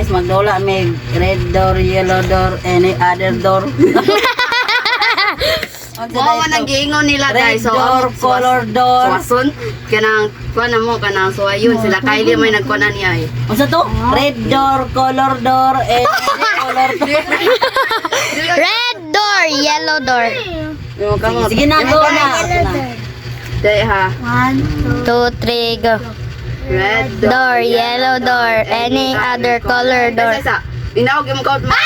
guys, magdula may red door, yellow door, any other door. Mo nang giingon nila Red guys. So door, color door. Swason kanang kuan mo kanang suwayon sila Kylie may nagkuanan niya eh. Unsa to? Red door, color door, any color door. Red door, yellow door. Yung kamo. Sige na, go na. Dai ha. 1, 2, 3, go. Red Door, yellow door, any other color door. Isa. Inaog yung kaut ma.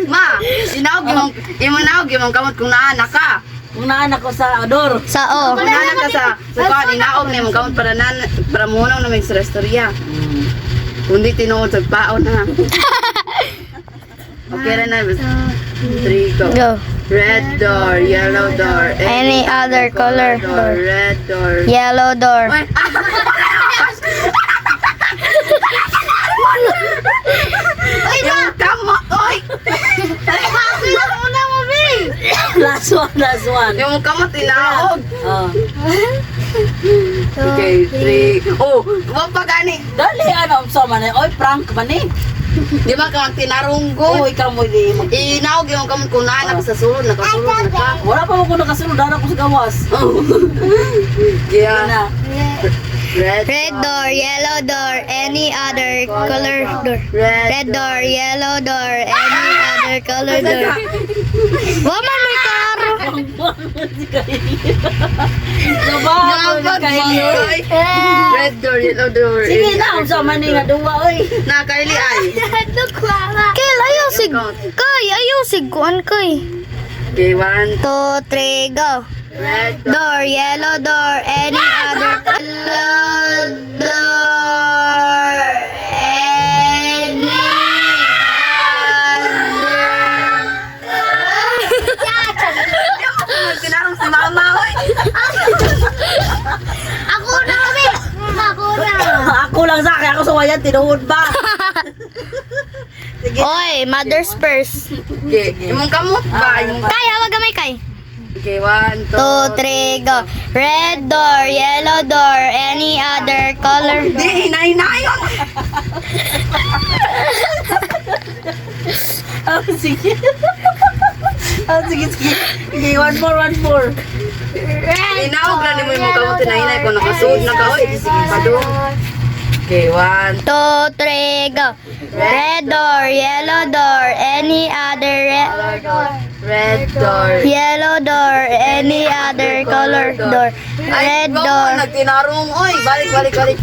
Ma, inaog yung kamot kung naanak ka. Kung naanak ko sa door. Sa O. Kung naanak ka sa kuan inaog ni mong kamot para munang na may restorya. Kundi tinuod sa paon ha. Okay ra na. 3 go. Go. Red door, yellow door, Any other color door. red door. Yellow door. Ay, yung kamot, oy! Last one, last one. Yung kamot inaog. Oh. Okay, 3. Oh, wag pa gani. Dali, ano, sa man eh. Oy, prank man eh. Di ba kang Oh, tinarunggo? ikaw mo di mag... Inaog yung kamot kung naanak sa sulod, nakasulod na ka. Wala pa mo kung nakasunod, dara ko sa gawas. Yan Yeah. na. Red door, yellow door, any other color door. Red door, yellow door, any other color door. Waman may karo. Sabah, Oy. Red door, yellow door. sige na, sa man nga duwa, oy. Na Kylie ay. Kay ayaw sig. Kay ayaw sig kuan kay. Okay, 1, 2, 3, go. red Door, yellow door, any other color door. Any Tinarong si mama, oy. Ako na kami. Ako na. Ako lang sa akin, ako suwayan, tinuod ba? Sige. Oy, mother's purse. Okay, imong kamot ba? Kay, hawag gamay kay. Okay, 1, 2, 3, go. Red door, yellow door, any other color. Di, hinayon. Oh, sige. Oh, sige, sige. Okay, one more. Inaog na ni mo yung kamot hinahinay kung nakasuod na ka, oy. Sige pa do. Okay, 1, 2, 3, go. Red door, yellow door, any other red door. yellow door, any other color door. Red door, Nagtinarong, oy. Balik.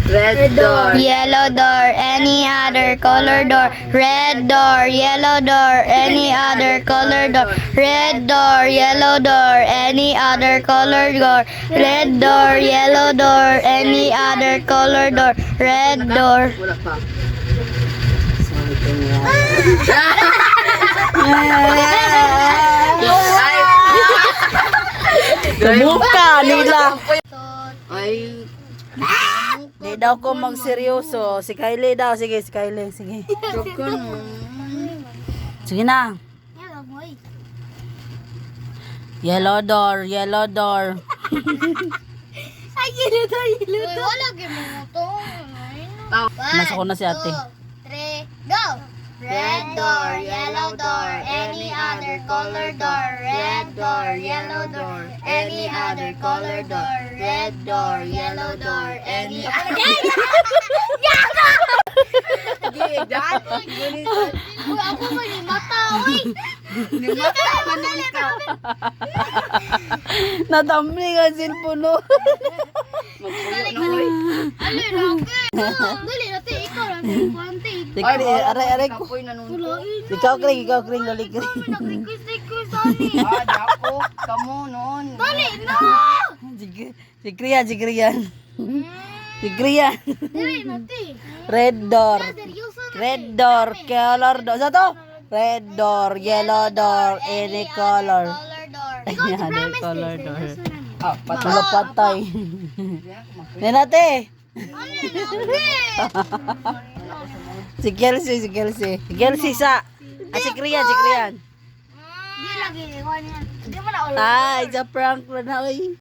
Red door. yellow door, any other color door. Red door, yellow door, any other color door. Red door, yellow door, any other color door. Red door, yellow door, any other color door. Red door. Wala pa. Buka nila. Ay, Di daw ko magseryoso. Si Kylie daw. Sige, si Kylie. Sige. Sige na. Yellow door. Ay, yellow. Wala Nasa ko na si ate. 3, go! Red door, yellow door, any other color door. Red door, yellow door, any other color door. Red door, yellow door, any other. Ako ba ni mata, oy? Nadami nga cellphone no. Alin ako? Dali natin ikaw natin kuante. Sige, aray ko. kapoy na nun. Ikaw kring, dali kring. Nag-request ani. Dako, kamo nun. Dali na. Si Krian. Si Krian. Dali natin. Red door. Seryoso na. Red door, color door. Sa to? Red door, yellow door, any color. Any other color door. Patulog patay. Nenate. Si Kelsey sa. Si Krian. Di lagi. Di mo na ulo. Ay, sa prank na oy.